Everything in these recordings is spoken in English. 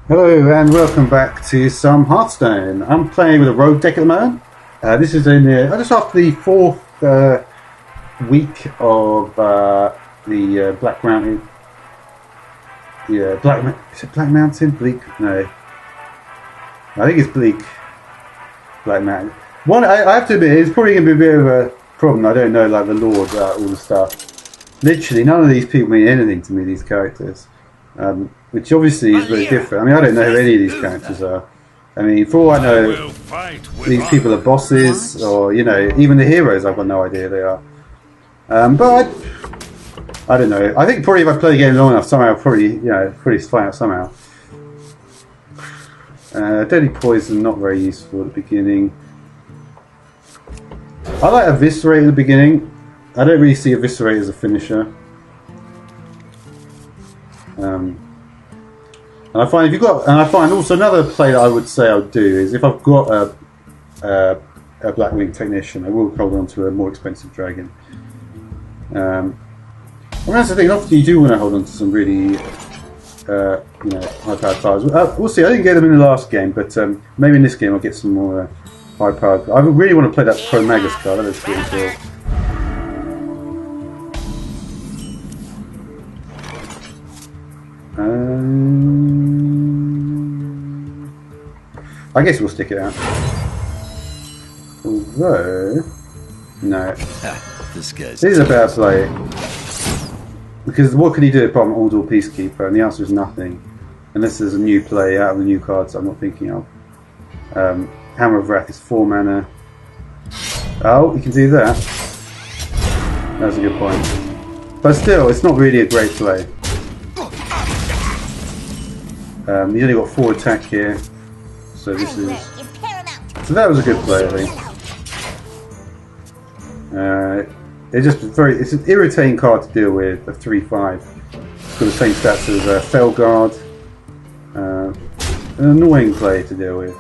Hello and welcome back to some Hearthstone. I'm playing with a rogue deck at the moment. This is in just after the fourth week of the Black Mountain. Yeah, is it Black Mountain? Bleak? No, I think it's Bleak. Black Mountain. I have to admit, it's probably going to be a bit of a problem. I don't know, like the lore about all the stuff. Literally, none of these people mean anything to me. These characters. Which obviously is very different. I mean, I don't know who any of these characters are. I mean, for all I know, these people are bosses, or even the heroes. I've got no idea who they are. But I don't know. I think probably if I play the game long enough, somehow I'll probably find out somehow. Deadly poison, not very useful at the beginning. I like eviscerate at the beginning. I don't really see eviscerate as a finisher. And I find also another play that I would say I would do is if I've got a Blackwing Technician, I will hold on to a more expensive dragon. And that's the thing. Often you do want to hold on to some really high-powered cards. We'll see. I didn't get them in the last game, but maybe in this game I'll get some more high-powered. I really want to play that Pro Magus card. That looks pretty cool. I guess we'll stick it out. Although, no. This is a bad play. Because what can he do apart from All-Door Peacekeeper? And the answer is nothing. Unless there's a new play out of the new cards I'm not thinking of. Hammer of Wrath is 4 mana. Oh, you can do that. That's a good point. But still, it's not really a great play. He's only got 4 attack here. So this is. So that was a good play, I think. It's an irritating card to deal with. A 3/5. It's got the same stats as Felguard. An annoying play to deal with.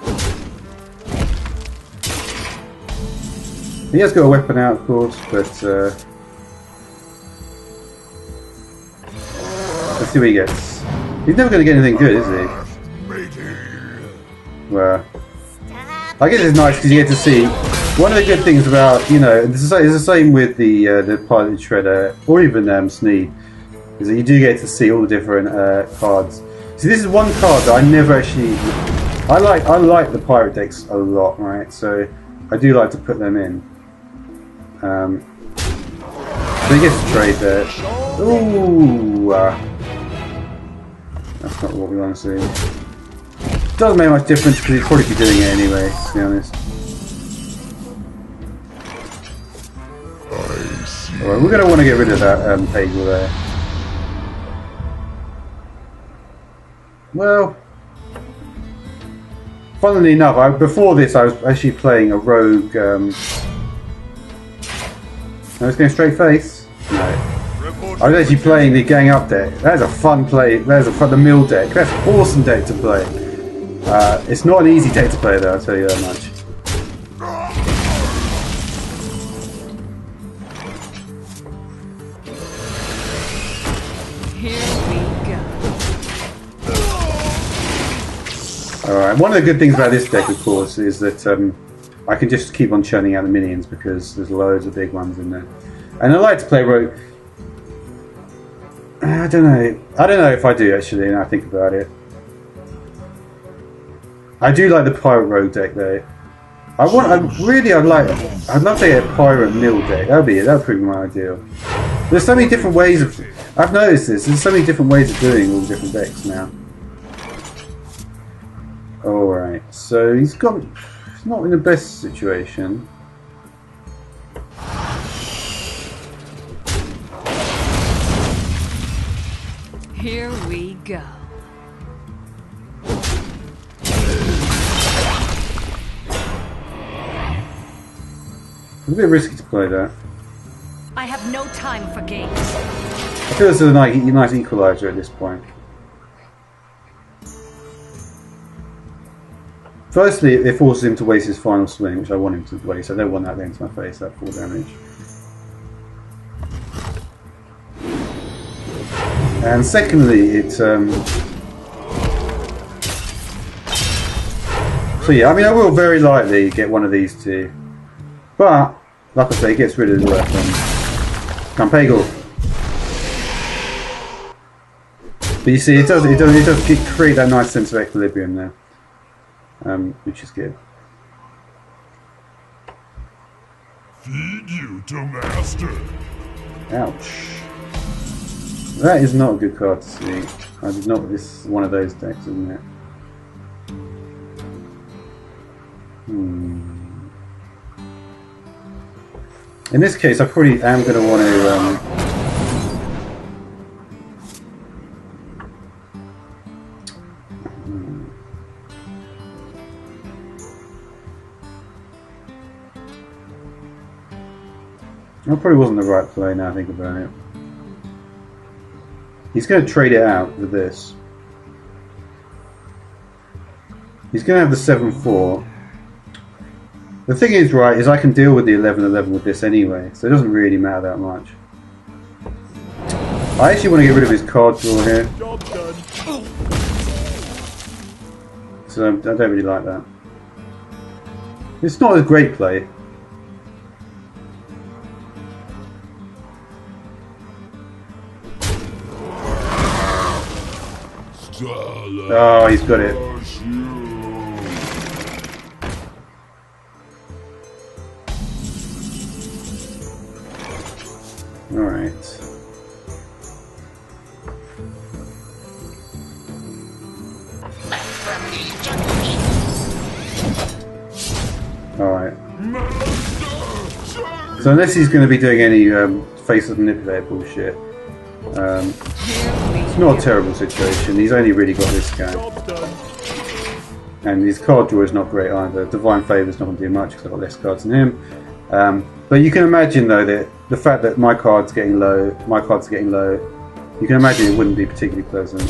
He has got a weapon out, of course, but let's see what he gets. He's never going to get anything good, is he? Well, I guess it's nice because you get to see. One of the good things about, it's the same with the Pilot Shredder or even Sneed, is that you do get to see all the different cards. See, this is one card that I never actually. I like the pirate decks a lot, right? So I do like to put them in. So he gets to trade there. Ooh, that's not what we want to see. Doesn't make much difference because he'd probably be doing it anyway, to be honest. Alright, we're going to want to get rid of that Pagel there. Well, funnily enough, before this I was actually playing a rogue. I was going straight face. No. I was actually playing the Gang Up deck. That's a fun play. That's the mill deck. That's an awesome deck to play. It's not an easy deck to play though, I'll tell you that much. Here we go. Alright, one of the good things about this deck, of course, is that I can just keep on churning out the minions because there's loads of big ones in there. And I like to play rogue. I don't know if I do actually, now I think about it. I do like the pirate rogue deck though. I'd love to get a pirate mill deck. That'd be it. That'd probably be my ideal. There's so many different ways of. I've noticed this. There's so many different ways of doing all the different decks now. All right. So he's not in the best situation. Here we go. It's a bit risky to play that. I have no time for games. I feel this is a nice equalizer at this point. Firstly, it forces him to waste his final swing, which I want him to waste. I don't want that going to my face, that 4 damage. And secondly, it So yeah, I mean, I will very likely get one of these two, but like I say, it gets rid of the weapon. Campego. But you see, it does create that nice sense of equilibrium there, which is good. Feed you to master. Ouch. That is not a good card to see. I did not. This is one of those decks, isn't it? In this case, I probably am going to want to. That probably wasn't the right play now I think about it. He's going to trade it out with this. He's going to have the 7-4. The thing is, right, is I can deal with the 11-11 with this anyway, so it doesn't really matter that much. I actually want to get rid of his card draw here. So I don't really like that. It's not a great play. Oh, he's got it. Alright. Alright. So unless he's going to be doing any faceless manipulator bullshit, it's not a terrible situation. He's only really got this guy. And his card draw is not great either. Divine Favour's not going to do much because I've got less cards than him. But you can imagine though that the fact that my cards are getting low, you can imagine it wouldn't be particularly pleasant.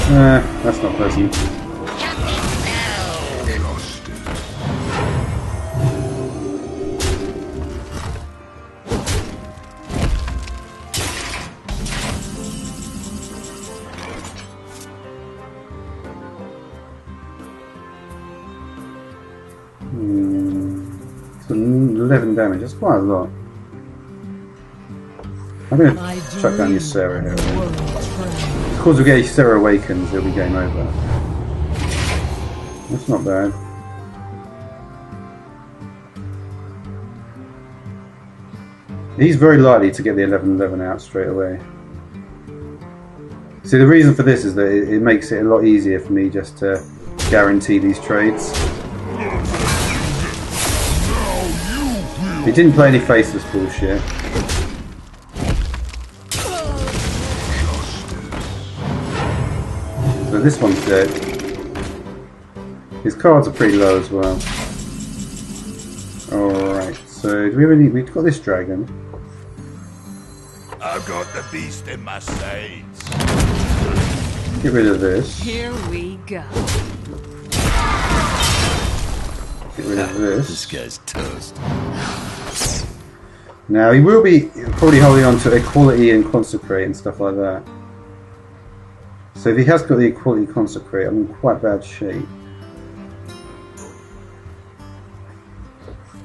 That's not pleasant. So 11 damage, that's quite a lot. I'm going to chuck down your Sarah here. Of course, we get Sarah Awakens, it'll be game over. That's not bad. He's very likely to get the 11-11 out straight away. See, the reason for this is that it makes it a lot easier for me just to guarantee these trades. He didn't play any faceless bullshit. So this one's dead. His cards are pretty low as well. Alright, so do we have any... We've got this dragon. I've got the beast in my sights. Get rid of this. Here we go. Get rid of this. This guy's toast. Now he will be probably holding on to equality and consecrate and stuff like that. So if he has got the equality consecrate, I'm in quite bad shape.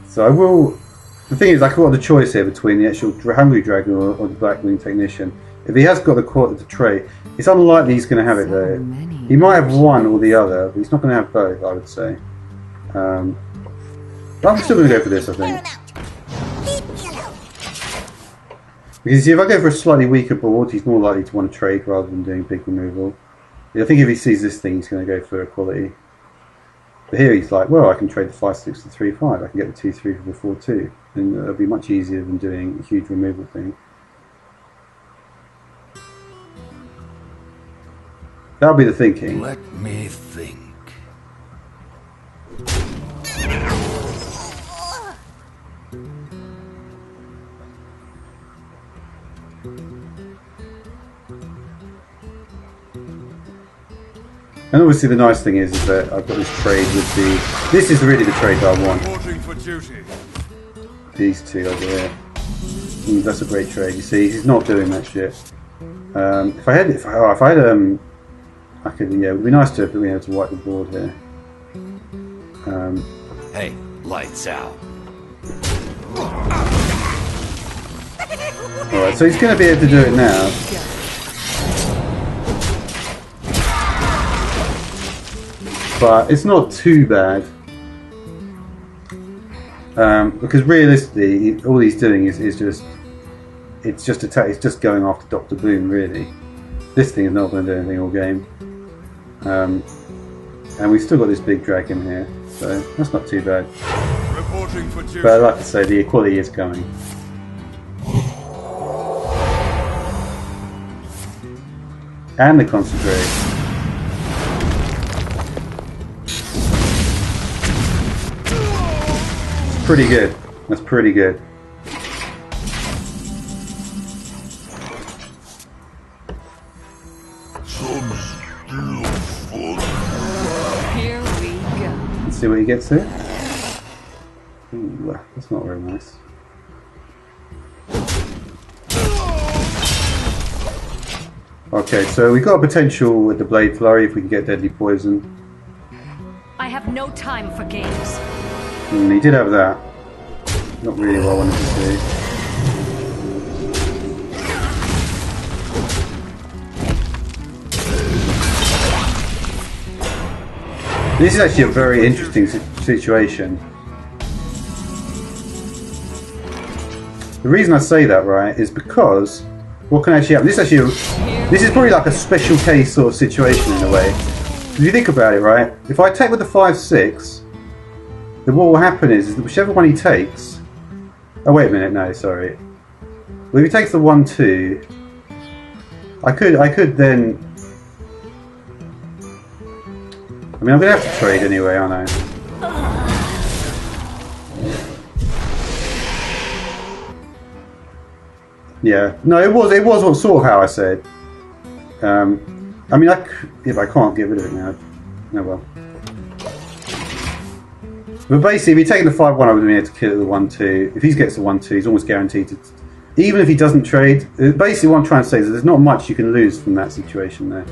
So I will. The thing is, I've got the choice here between the actual Hungry Dragon or the Blackwing Technician. If he has got the trait, it's unlikely he's going to have it though. He might have one or the other, but he's not going to have both, I would say. But I'm still going to go for this, I think. Because if I go for a slightly weaker board, he's more likely to want to trade rather than doing big removal. I think if he sees this thing, he's going to go for equality. But here he's like, well, I can trade the 5-6 to 3-5. I can get the 2-3 for the 4-2. And it'll be much easier than doing a huge removal thing. That'll be the thinking. Let me think. And obviously the nice thing is that I've got this trade with the... This is really the trade that I want. For duty. These two over here. That's a great trade. You see, he's not doing that shit. If I had, I could, yeah, it would be nice to be able to wipe the board here. Hey, lights out. Alright, so he's going to be able to do it now. But it's not too bad. Because realistically, all he's doing is just... It's just going after Dr. Boom, really. This thing is not going to do anything all game. And we've still got this big dragon here, so that's not too bad. Reporting for duty. But like I say, the equality is coming. And the concentrate. It's pretty good. That's pretty good. Here we go. Let's see what he gets here. Ooh, that's not very nice. Okay, so we've got a potential with the Blade Flurry if we can get Deadly Poison. I have no time for games. He did have that. Not really what I wanted to see. This is actually a very interesting situation. The reason I say that, right, is because what can actually happen? This is probably like a special case sort of situation in a way. If you think about it, right, if I take with the 5-6, then what will happen is that whichever one he takes. Oh wait a minute, no, sorry. Well, if he takes the 1-2, I could then. I mean, I'm gonna have to trade anyway, aren't I? Yeah. No, it was sort of how I said. I mean, if I can't get rid of it now, oh well. But basically, if he's taking the 5-1, I would have been able to kill it with the 1-2. If he gets the 1-2, he's almost guaranteed to. Even if he doesn't trade, basically what I'm trying to say is that there's not much you can lose from that situation there.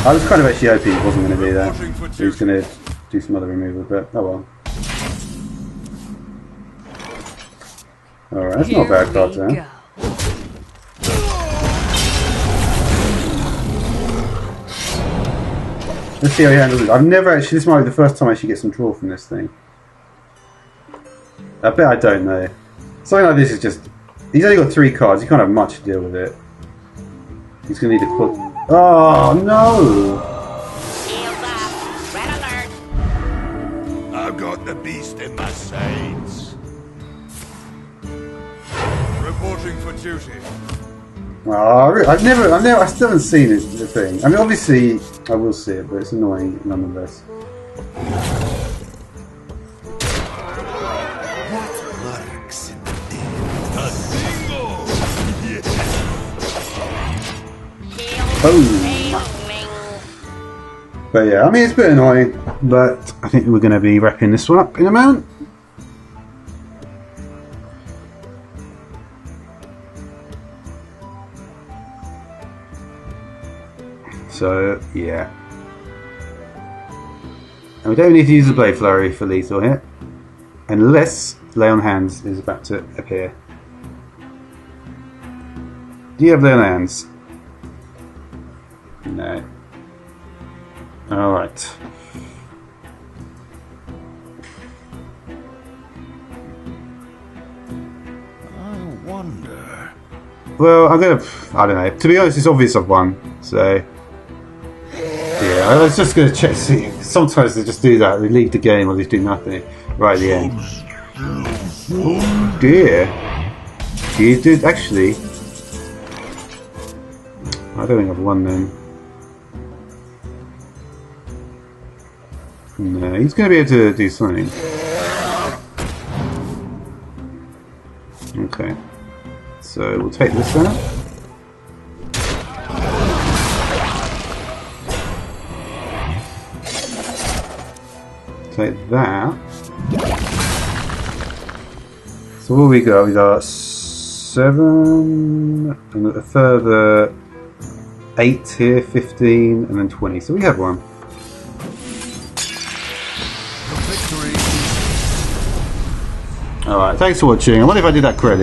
I was kind of actually hoping he wasn't going to do that. He was going to do some other removal, but oh well. Alright, that's not a bad card there. Let's see how he handles it. I've never actually, this might be the first time I actually get some draw from this thing. I bet I don't know. Something like this is just, he's only got 3 cards, he can't have much to deal with it. He's going to need to put, oh no! Red alert. I've got the beast in my sights. Reporting for duty. Oh, I still haven't seen the thing. I mean, obviously, I will see it, but it's annoying nonetheless. What lurks in the deep? A single! Yes. Boom! But yeah, I mean, it's a bit annoying, but I think we're going to be wrapping this one up in a moment. So, yeah. And we don't need to use the Blade Flurry for lethal hit, unless Lay on Hands is about to appear. Do you have Lay on Hands? No. Alright. I wonder. Well, I don't know. To be honest, it's obvious I've won, so. Yeah, I was just going to check. See, sometimes they just do that. They leave the game or they do nothing right at the end. Oh dear. You did actually. I don't think I've won then. No, he's going to be able to do something. Okay. So we'll take this out. Take that. So what we got? We got 7 and a further 8 here, 15, and then 20. So we have one. The victory. Alright, thanks for watching. I wonder if I did that correctly.